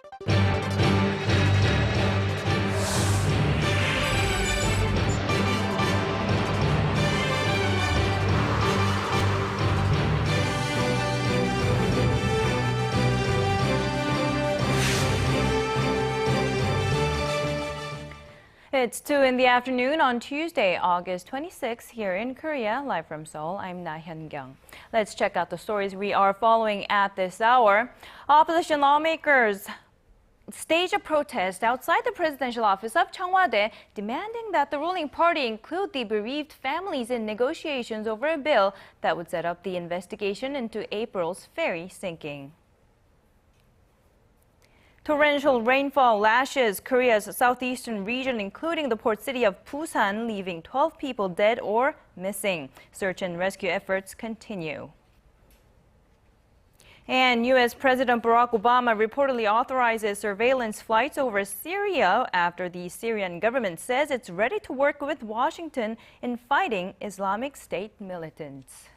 It's 2 in the afternoon on Tuesday, August 26 here in Korea. Live from Seoul, I'm Laah Hyun-kyung. Let's check out the stories we are following at this hour. Opposition lawmakers staged a protest outside the presidential office of Cheong Wa Dae, demanding that the ruling party include the bereaved families in negotiations over a bill that would set up the investigation into April's ferry sinking. Torrential rainfall lashes Korea's southeastern region, including the port city of Busan, leaving 12 people dead or missing. Search and rescue efforts continue. And U.S. President Barack Obama reportedly authorizes surveillance flights over Syria after the Syrian government says it's ready to work with Washington in fighting Islamic State militants.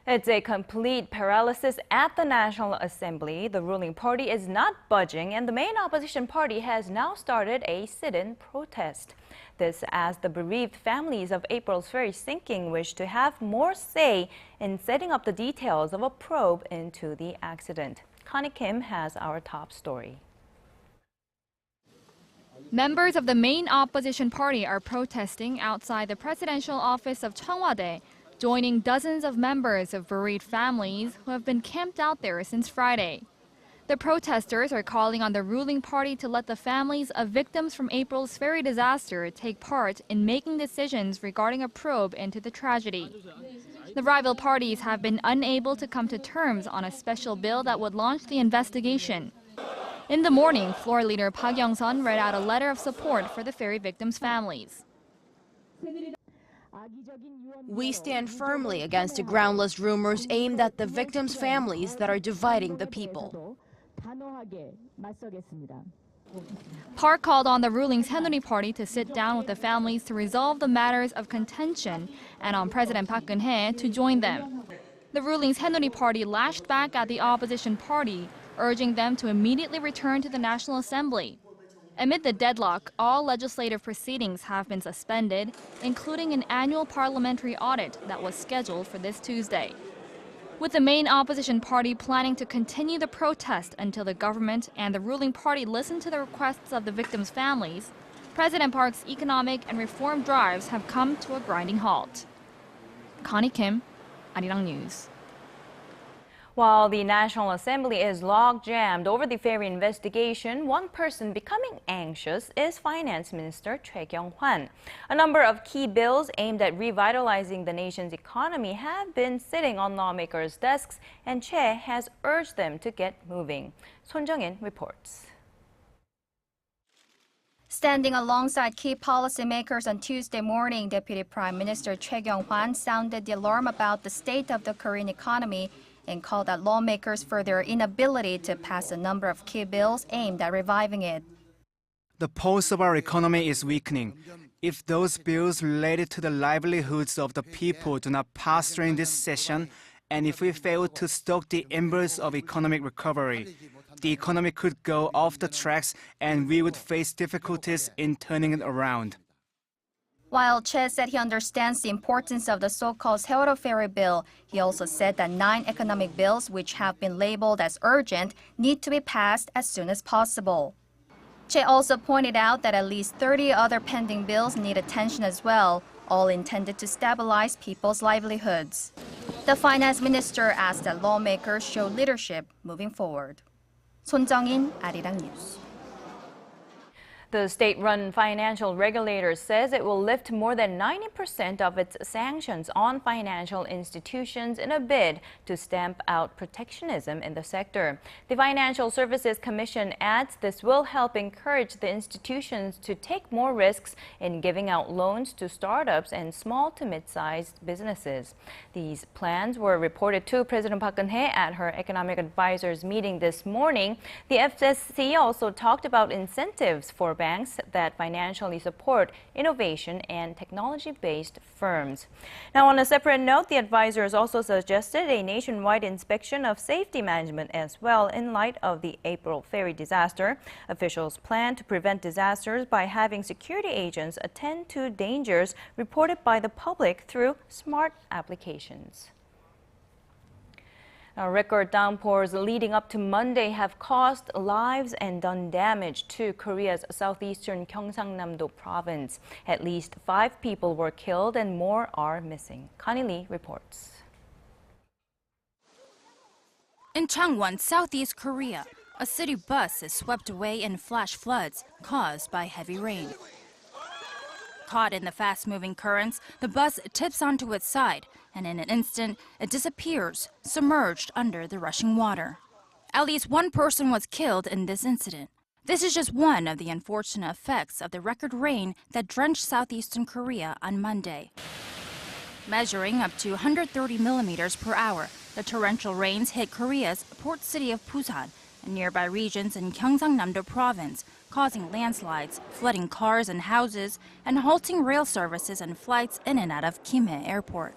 It's a complete paralysis at the National Assembly. The ruling party is not budging, and the main opposition party has now started a sit-in protest. This as the bereaved families of April's ferry sinking wish to have more say in setting up the details of a probe into the accident. Connie Kim has our top story. Members of the main opposition party are protesting outside the presidential office of Cheong Wa Dae, joining dozens of members of bereaved families who have been camped out there since Friday. The protesters are calling on the ruling party to let the families of victims from April's ferry disaster take part in making decisions regarding a probe into the tragedy. The rival parties have been unable to come to terms on a special bill that would launch the investigation. In the morning, floor leader Park Young-sun read out a letter of support for the ferry victims' families. We stand firmly against the groundless rumors aimed at the victims' families that are dividing the people. Park called on the ruling Saenuri party to sit down with the families to resolve the matters of contention and on President Park Geun-hye to join them. The ruling Saenuri party lashed back at the opposition party, urging them to immediately return to the National Assembly. Amid the deadlock, all legislative proceedings have been suspended, including an annual parliamentary audit that was scheduled for this Tuesday. With the main opposition party planning to continue the protest until the government and the ruling party listen to the requests of the victims' families, President Park's economic and reform drives have come to a grinding halt. Connie Kim, Arirang News. While the National Assembly is log-jammed over the ferry investigation, one person becoming anxious is Finance Minister Choi Kyung-hwan. A number of key bills aimed at revitalizing the nation's economy have been sitting on lawmakers' desks, and Choi has urged them to get moving. Son Jung-in reports. Standing alongside key policymakers on Tuesday morning, Deputy Prime Minister Choi Kyung-hwan sounded the alarm about the state of the Korean economy and called out lawmakers for their inability to pass a number of key bills aimed at reviving it. The pulse of our economy is weakening. If those bills related to the livelihoods of the people do not pass during this session, and if we fail to stoke the embers of economic recovery, the economy could go off the tracks and we would face difficulties in turning it around. While Che said he understands the importance of the so-called Seoul ferry bill, he also said that 9 economic bills which have been labeled as urgent need to be passed as soon as possible. Che also pointed out that at least 30 other pending bills need attention as well, all intended to stabilize people's livelihoods. The finance minister asked that lawmakers show leadership moving forward. Son Jung-in, Arirang News. The state-run financial regulator says it will lift more than 90% of its sanctions on financial institutions in a bid to stamp out protectionism in the sector. The Financial Services Commission adds this will help encourage the institutions to take more risks in giving out loans to startups and small to mid-sized businesses. These plans were reported to President Park Geun-hye at her economic advisors meeting this morning. The FSC also talked about incentives for banks that financially support innovation and technology-based firms. Now, on a separate note, the advisors also suggested a nationwide inspection of safety management as well in light of the April ferry disaster. Officials plan to prevent disasters by having security agents attend to dangers reported by the public through smart applications. Now, record downpours leading up to Monday have cost lives and done damage to Korea's southeastern Gyeongsangnam-do province. At least 5 people were killed and more are missing. Connie Lee reports. In Changwon, southeast Korea, a city bus is swept away in flash floods caused by heavy rain. Caught in the fast-moving currents, the bus tips onto its side, and in an instant, it disappears, submerged under the rushing water. At least 1 person was killed in this incident. This is just one of the unfortunate effects of the record rain that drenched southeastern Korea on Monday. Measuring up to 130 millimeters per hour, the torrential rains hit Korea's port city of Busan and nearby regions in Gyeongsangnam-do province, causing landslides, flooding cars and houses, and halting rail services and flights in and out of Guinea airport.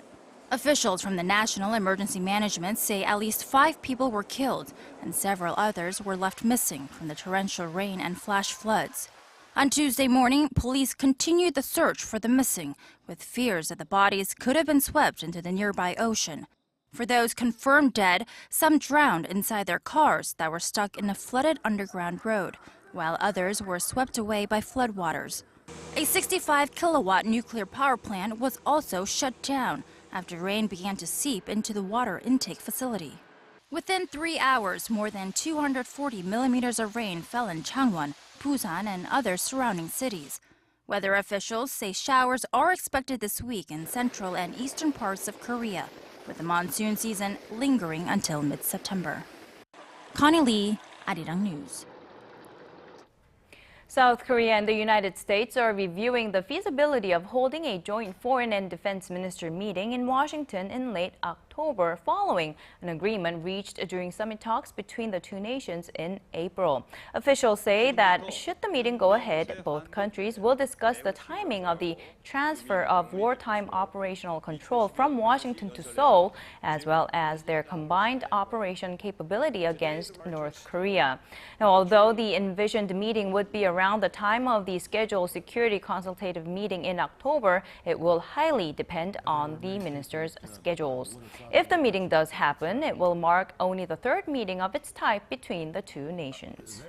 Officials from the National Emergency Management say at least 5 people were killed and several others were left missing from the torrential rain and flash floods. On Tuesday morning, police continued the search for the missing, with fears that the bodies could have been swept into the nearby ocean. For those confirmed dead, some drowned inside their cars that were stuck in a flooded underground road, while others were swept away by floodwaters. A 65-kilowatt nuclear power plant was also shut down after rain began to seep into the water intake facility. Within 3 hours, more than 240 millimeters of rain fell in Changwon, Busan, and other surrounding cities. Weather officials say showers are expected this week in central and eastern parts of Korea, with the monsoon season lingering until mid-September. Connie Lee, Arirang News. South Korea and the United States are reviewing the feasibility of holding a joint foreign and defense minister meeting in Washington in late October, following an agreement reached during summit talks between the two nations in April. Officials say that should the meeting go ahead, both countries will discuss the timing of the transfer of wartime operational control from Washington to Seoul, as well as their combined operation capability against North Korea. Now, although the envisioned meeting would be around the time of the scheduled security consultative meeting in October, it will highly depend on the ministers' schedules. If the meeting does happen, it will mark only the 3rd meeting of its type between the two nations.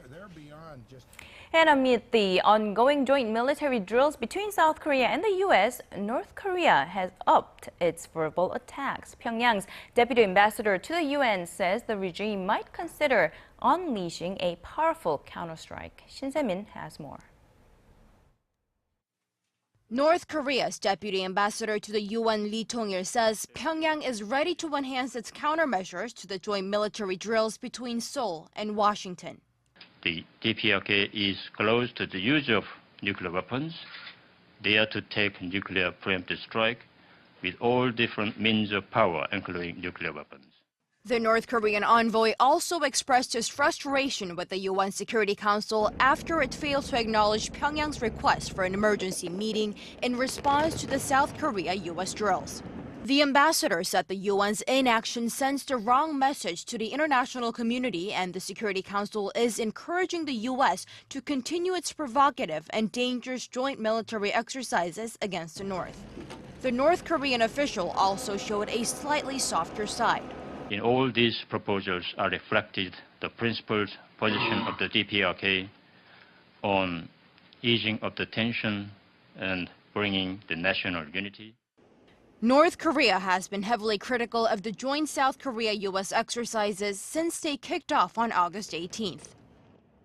And amid the ongoing joint military drills between South Korea and the U.S., North Korea has upped its verbal attacks. Pyongyang's deputy ambassador to the UN says the regime might consider unleashing a powerful counterstrike. Shin Se-min has more. North Korea's deputy ambassador to the UN Lee Tong-il says Pyongyang is ready to enhance its countermeasures to the joint military drills between Seoul and Washington. The DPRK is close to the use of nuclear weapons. They are to take nuclear preemptive strike with all different means of power, including nuclear weapons. The North Korean envoy also expressed his frustration with the UN Security Council after it failed to acknowledge Pyongyang's request for an emergency meeting in response to the South Korea-US drills. The ambassador said the UN's inaction sends the wrong message to the international community, and the Security Council is encouraging the US to continue its provocative and dangerous joint military exercises against the North. The North Korean official also showed a slightly softer side. In all these proposals are reflected the principled position of the DPRK on easing of the tension and bringing the national unity. North Korea has been heavily critical of the joint South Korea-US exercises since they kicked off on August 18th.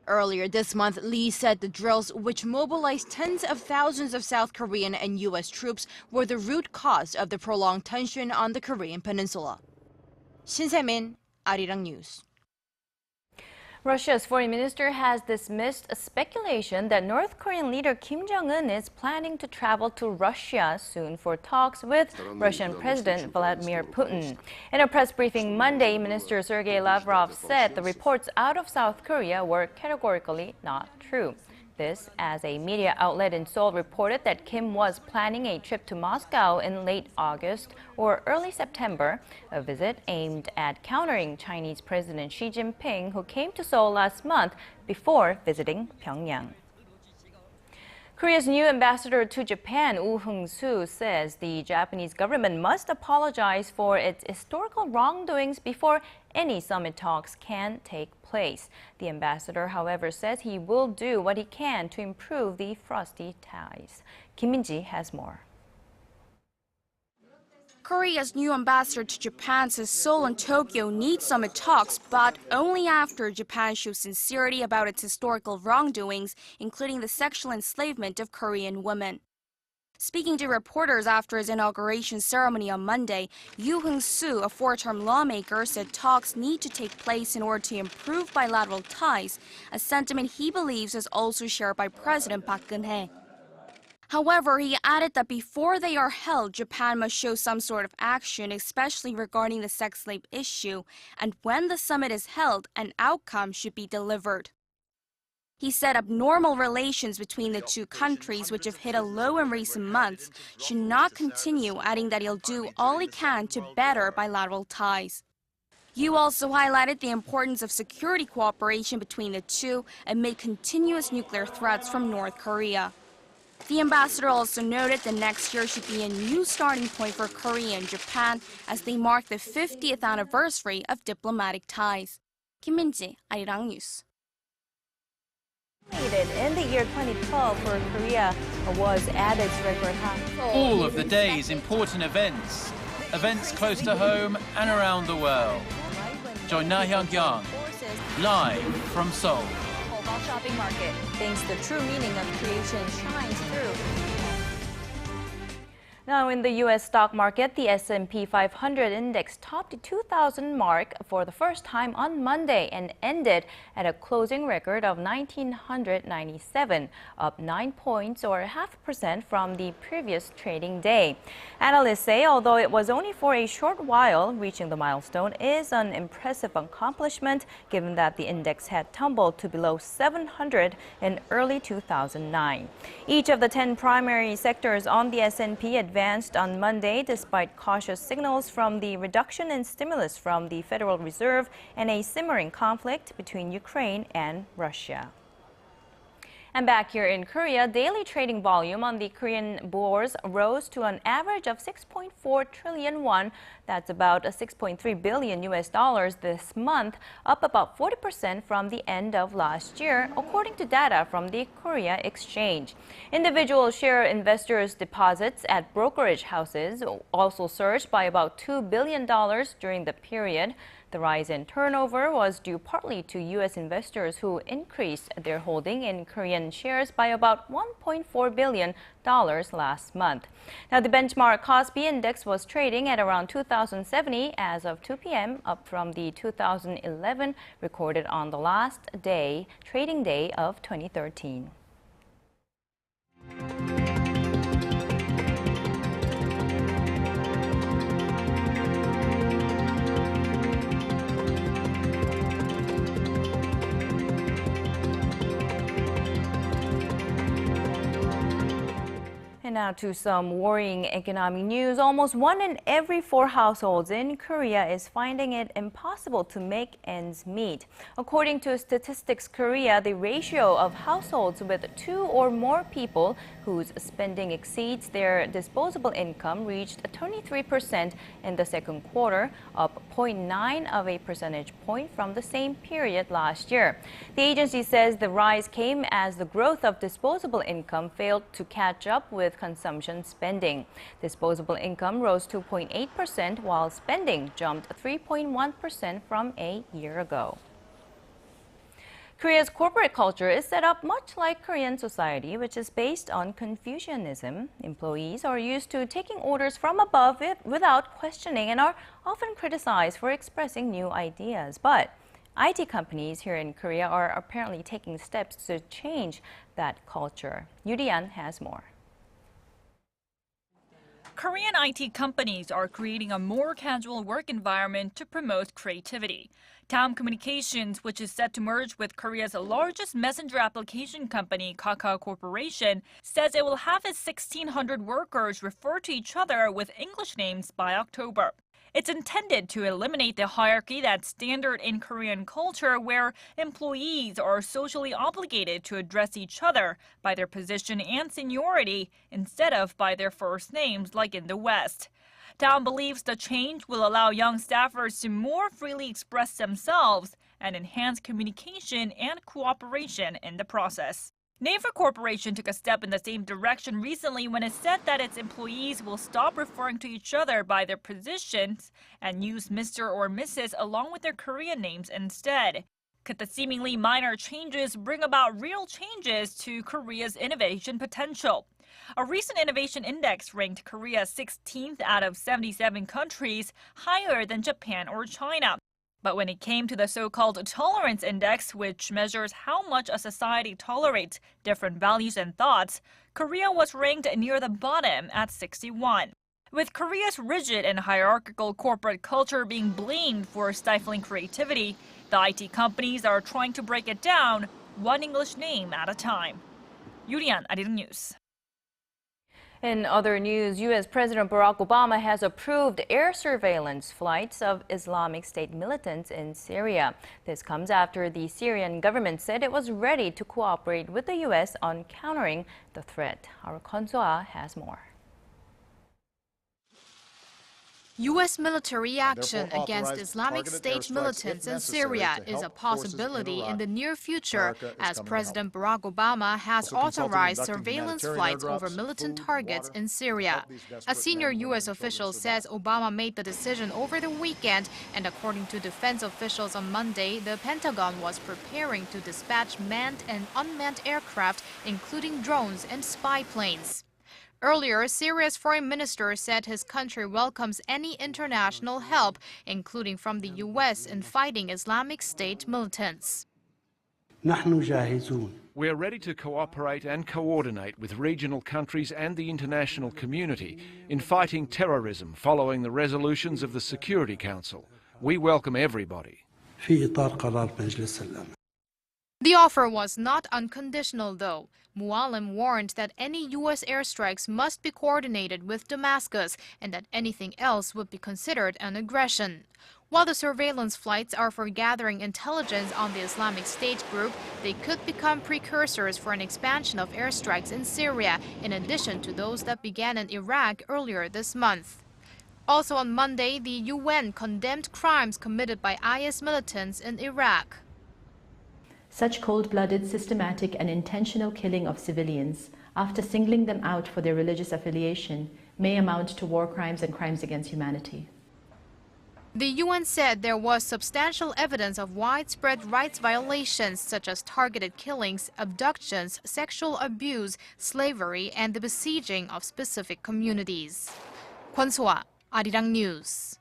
Earlier this month, Lee said the drills, which mobilized tens of thousands of South Korean and U.S. troops, were the root cause of the prolonged tension on the Korean peninsula. Shin Se-min, Arirang News. Russia's foreign minister has dismissed a speculation that North Korean leader Kim Jong-un is planning to travel to Russia soon for talks with Russian President Vladimir Putin. In a press briefing Monday, Minister Sergei Lavrov said the reports out of South Korea were categorically not true. This as a media outlet in Seoul reported that Kim was planning a trip to Moscow in late August or early September, a visit aimed at countering Chinese President Xi Jinping, who came to Seoul last month before visiting Pyongyang. Korea's new ambassador to Japan, Woo Heung-soo, says the Japanese government must apologize for its historical wrongdoings before any summit talks can take place. The ambassador, however, says he will do what he can to improve the frosty ties. Kim Min-ji has more. Korea's new ambassador to Japan says Seoul and Tokyo need summit talks, but only after Japan shows sincerity about its historical wrongdoings, including the sexual enslavement of Korean women. Speaking to reporters after his inauguration ceremony on Monday, Woo Heung-soo, a four-term lawmaker, said talks need to take place in order to improve bilateral ties, a sentiment he believes is also shared by President Park Geun-hye. However, he added that before they are held, Japan must show some sort of action, especially regarding the sex slave issue, and when the summit is held, an outcome should be delivered. He said abnormal relations between the two countries, which have hit a low in recent months, should not continue, adding that he'll do all he can to better bilateral ties. Yu also highlighted the importance of security cooperation between the two amid continuous nuclear threats from North Korea. The ambassador also noted that next year should be a new starting point for Korea and Japan as they mark the 50th anniversary of diplomatic ties. Kim Min-ji, Arirang News. In the year 2012 for Korea was at its record high. All of the day's important events close to home and around the world. Join Laah Hyun-kyung live from Seoul. Shopping market thinks the true meaning of creation shines through. Now, in the U.S. stock market, the S&P 500 index topped the 2,000 mark for the first time on Monday and ended at a closing record of 1,997, up 9 points or 0.5% from the previous trading day. Analysts say although it was only for a short while, reaching the milestone is an impressive accomplishment given that the index had tumbled to below 700 in early 2009. Each of the 10 primary sectors on the S&P advanced on Monday despite cautious signals from the reduction in stimulus from the Federal Reserve and a simmering conflict between Ukraine and Russia. And back here in Korea, daily trading volume on the Korean bourse rose to an average of 6.4 trillion won. That's about $6.3 billion this month, up about 40% from the end of last year, according to data from the Korea Exchange. Individual share investors' deposits at brokerage houses also surged by about $2 billion during the period. The rise in turnover was due partly to U.S. investors who increased their holding in Korean shares by about $1.4 billion last month. Now, the benchmark Kospi index was trading at around 2,070 as of 2 p.m., up from the 2,011 recorded on the last trading day of 2013. And now to some worrying economic news. Almost 1 in every 4 households in Korea is finding it impossible to make ends meet. According to Statistics Korea, the ratio of households with 2 or more people whose spending exceeds their disposable income reached 23% in the second quarter, up 0.9 of a percentage point from the same period last year. The agency says the rise came as the growth of disposable income failed to catch up with consumption spending. Disposable income rose 2.8%, while spending jumped 3.1% from a year ago. Korea's corporate culture is set up much like Korean society, which is based on Confucianism. Employees are used to taking orders from above without questioning and are often criticized for expressing new ideas. But IT companies here in Korea are apparently taking steps to change that culture. Yoo Rian has more. Korean IT companies are creating a more casual work environment to promote creativity. Daum Communications, which is set to merge with Korea's largest messenger application company, Kakao Corporation, says it will have its 1,600 workers refer to each other with English names by October. It's intended to eliminate the hierarchy that's standard in Korean culture, where employees are socially obligated to address each other by their position and seniority instead of by their first names like in the West. Daum believes the change will allow young staffers to more freely express themselves and enhance communication and cooperation in the process. Naver Corporation took a step in the same direction recently when it said that its employees will stop referring to each other by their positions and use Mr. or Mrs. along with their Korean names instead. Could the seemingly minor changes bring about real changes to Korea's innovation potential? A recent innovation index ranked Korea 16th out of 77 countries, higher than Japan or China. But when it came to the so-called tolerance index, which measures how much a society tolerates different values and thoughts, Korea was ranked near the bottom at 61. With Korea's rigid and hierarchical corporate culture being blamed for stifling creativity, the IT companies are trying to break it down one English name at a time. Yurian, Arirang News. In other news, U.S. President Barack Obama has approved air surveillance flights of Islamic State militants in Syria. This comes after the Syrian government said it was ready to cooperate with the U.S. on countering the threat. Our Kwon So-ah has more. U.S. military action against Islamic State militants in Syria is a possibility in the near future, as President Barack Obama has authorized surveillance flights over militant targets in Syria. A senior U.S. official says Obama made the decision over the weekend, and according to defense officials on Monday, the Pentagon was preparing to dispatch manned and unmanned aircraft, including drones and spy planes. Earlier, Syria's foreign minister said his country welcomes any international help, including from the U.S., in fighting Islamic State militants. We are ready to cooperate and coordinate with regional countries and the international community in fighting terrorism following the resolutions of the Security Council. We welcome everybody. The offer was not unconditional, though. Mualim warned that any U.S. airstrikes must be coordinated with Damascus and that anything else would be considered an aggression. While the surveillance flights are for gathering intelligence on the Islamic State group, they could become precursors for an expansion of airstrikes in Syria, in addition to those that began in Iraq earlier this month. Also on Monday, the UN condemned crimes committed by IS militants in Iraq. Such cold-blooded, systematic and intentional killing of civilians, after singling them out for their religious affiliation, may amount to war crimes and crimes against humanity. The UN said there was substantial evidence of widespread rights violations such as targeted killings, abductions, sexual abuse, slavery, and the besieging of specific communities. Kwon So-ah, Arirang News.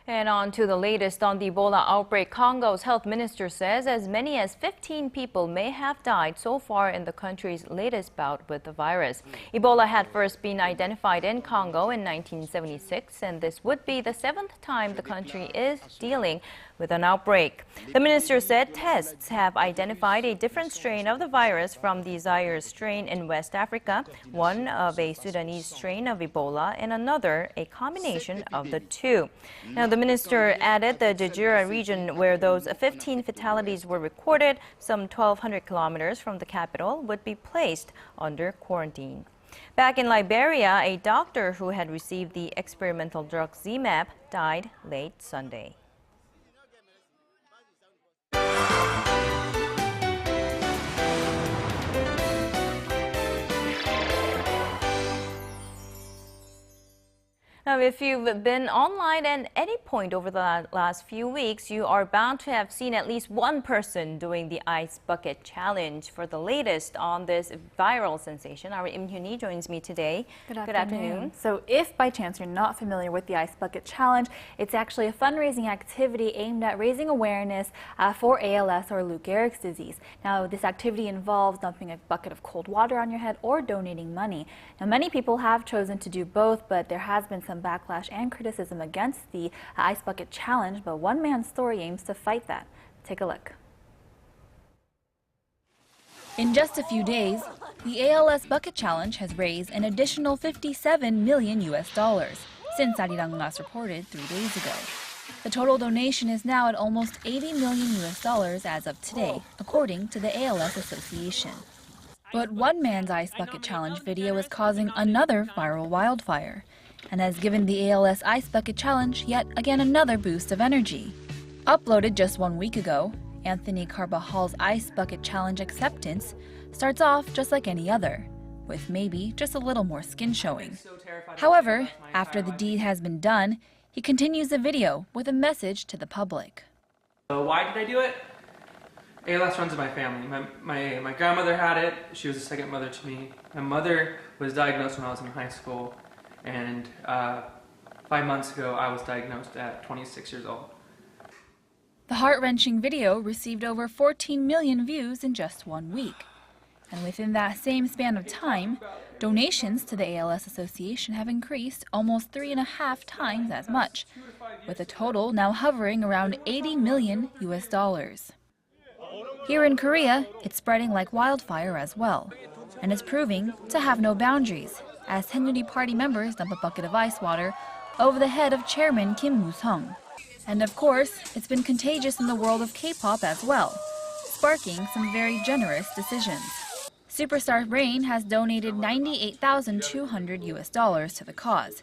And on to the latest on the Ebola outbreak. Congo's health minister says as many as 15 people may have died so far in the country's latest bout with the virus. Ebola had first been identified in Congo in 1976, and this would be the 7th time the country is dealing with an outbreak. The minister said tests have identified a different strain of the virus from the Zaire strain in West Africa, one of a Sudanese strain of Ebola, and another a combination of the two. Now, the minister added the Djura region, where those 15 fatalities were recorded, some 1,200 kilometers from the capital, would be placed under quarantine. Back in Liberia, a doctor who had received the experimental drug ZMapp died late Sunday. Now, Now, if you've been online at any point over the last few weeks, you are bound to have seen at least one person doing the ice bucket challenge. For the latest on this viral sensation, our Im Hyun-hee joins me today. Good afternoon. So if by chance you're not familiar with the ice bucket challenge, it's actually a fundraising activity aimed at raising awareness for ALS or Lou Gehrig's disease. Now, this activity involves dumping a bucket of cold water on your head or donating money. Now, many people have chosen to do both, but there has been some backlash and criticism against the ice bucket challenge, but one man's story aims to fight that. Take a look. In just a few days, the ALS bucket challenge has raised an additional $57 million since Arirang last reported 3 days ago. The total donation is now at almost $80 million as of today, according to the ALS Association. But one man's ice bucket challenge video is causing another viral wildfire, and has given the ALS Ice Bucket Challenge yet again another boost of energy. Uploaded just 1 week ago, Anthony Carbajal's Ice Bucket Challenge acceptance starts off just like any other, with maybe just a little more skin showing. However, after the deed has been done, he continues the video with a message to the public. Why did I do it? ALS runs in my family. My grandmother had it. She was a second mother to me. My mother was diagnosed when I was in high school. And 5 months ago, I was diagnosed at 26 years old. The heart-wrenching video received over 14 million views in just 1 week. And within that same span of time, donations to the ALS Association have increased almost 3.5 times as much, with a total now hovering around $80 million. Here in Korea, it's spreading like wildfire as well, and is proving to have no boundaries, as Haenuri Party members dump a bucket of ice water over the head of Chairman Kim Moo-sung. And of course, it's been contagious in the world of K-pop as well, sparking some very generous decisions. Superstar Rain has donated $98,200 to the cause,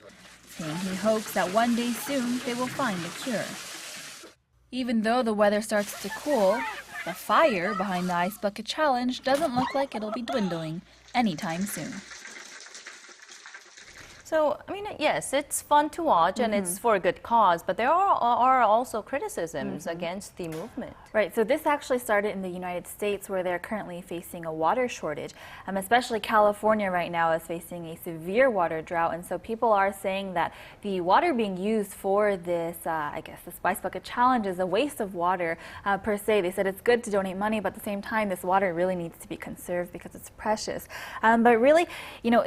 saying he hopes that one day soon they will find a cure. Even though the weather starts to cool, the fire behind the Ice Bucket Challenge doesn't look like it'll be dwindling anytime soon. So, I mean, yes, it's fun to watch and it's for a good cause, but there are also criticisms against the movement. Right, so this actually started in the United States, where they're currently facing a water shortage. Especially California right now is facing a severe water drought, and so people are saying that the water being used for this, this Ice Bucket Challenge is a waste of water per se. They said it's good to donate money, but at the same time, this water really needs to be conserved because it's precious. But really, you know,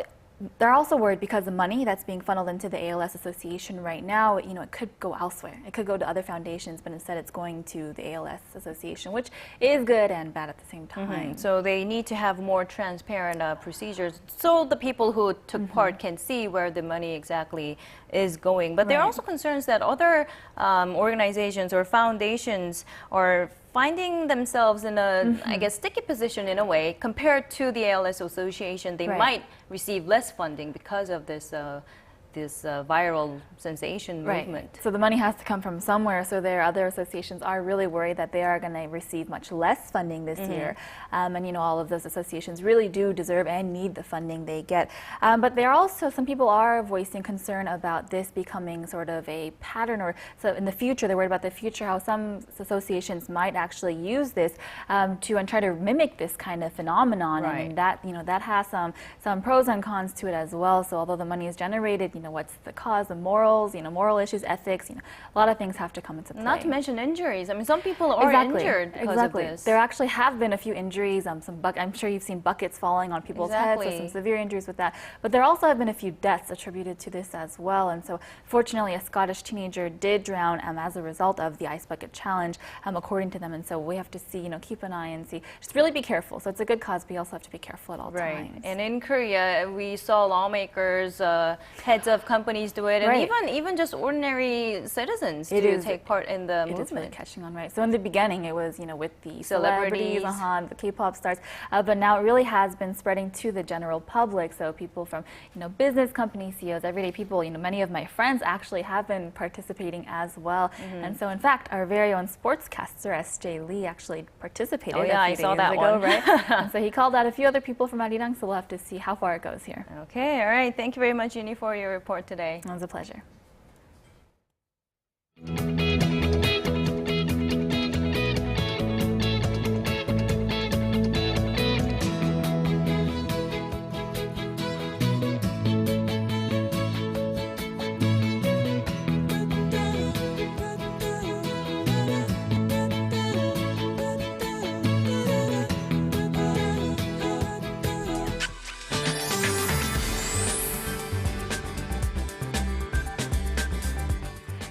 they're also worried because the money that's being funneled into the ALS Association right now, you know, it could go elsewhere. It could go to other foundations, but instead it's going to the ALS Association, which is good and bad at the same time. So they need to have more transparent procedures so the people who took part can see where the money exactly is going. But there are also concerns that other organizations or foundations are finding themselves in a, sticky position in a way. Compared to the ALS Association, they might receive less funding because of this viral sensation movement. So the money has to come from somewhere, so their other associations are really worried that they are going to receive much less funding this year. And you know, all of those associations really do deserve and need the funding they get. But there are also, some people are voicing concern about this becoming sort of a pattern, or so in the future, they're worried about the future, how some associations might actually use this to and try to mimic this kind of phenomenon. And that, you know, that has some pros and cons to it as well. So although the money is generated, you know, what's the cause, the morals, you know, moral issues, ethics, you know, a lot of things have to come into play. Not to mention injuries. I mean, some people are injured because of this. There actually have been a few injuries. I'm sure you've seen buckets falling on people's heads, so some severe injuries with that. But there also have been a few deaths attributed to this as well. And so, fortunately, a Scottish teenager did drown as a result of the Ice Bucket Challenge, according to them. And so we have to see, you know, keep an eye and see. Just really be careful. So it's a good cause, but you also have to be careful at all times. And in Korea, we saw lawmakers, heads of companies do it, and even just ordinary citizens take part in the movement. It is really catching on, right? So in the beginning, it was, you know, with the celebrities, the K-pop stars, but now it really has been spreading to the general public. So people from, you know, business company CEOs, everyday people, you know, many of my friends actually have been participating as well. And so in fact, our very own sportscaster SJ Lee actually participated. I saw that one. And so he called out a few other people from Arirang, so we'll have to see how far it goes here. Okay, all right. Thank you very much, Uni, for your report. report today. It was a pleasure.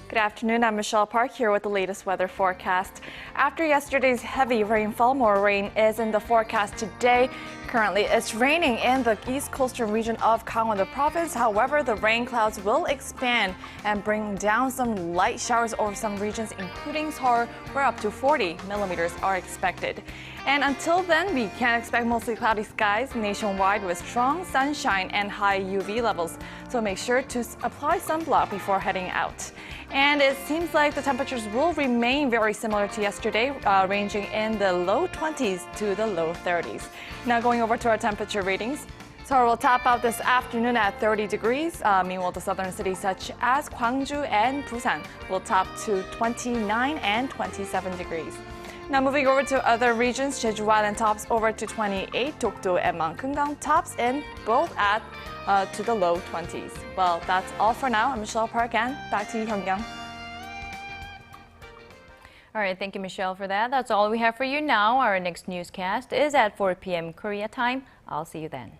Good afternoon, I'm Michelle Park here with the latest weather forecast. After yesterday's heavy rainfall, more rain is in the forecast today. Currently, it's raining in the east coastal region of Gangwon province. However, the rain clouds will expand and bring down some light showers over some regions, including Seoul, where up to 40 millimeters are expected. And until then, we can expect mostly cloudy skies nationwide with strong sunshine and high UV levels. So make sure to apply sunblock before heading out. And it seems like the temperatures will remain very similar to yesterday, ranging in the low 20s to the low 30s. Now going over to our temperature readings. Seoul will top out this afternoon at 30 degrees. Meanwhile, the southern cities such as Gwangju and Busan will top to 29 and 27 degrees. Now moving over to other regions, Jeju Island tops over to 28, Dokdo and Mangkungang tops in both at to the low 20s. Well, that's all for now. I'm Michelle Park and back to you, Hyun-kyung. All right, thank you, Michelle, for that. That's all we have for you now. Our next newscast is at 4 p.m. Korea time. I'll see you then.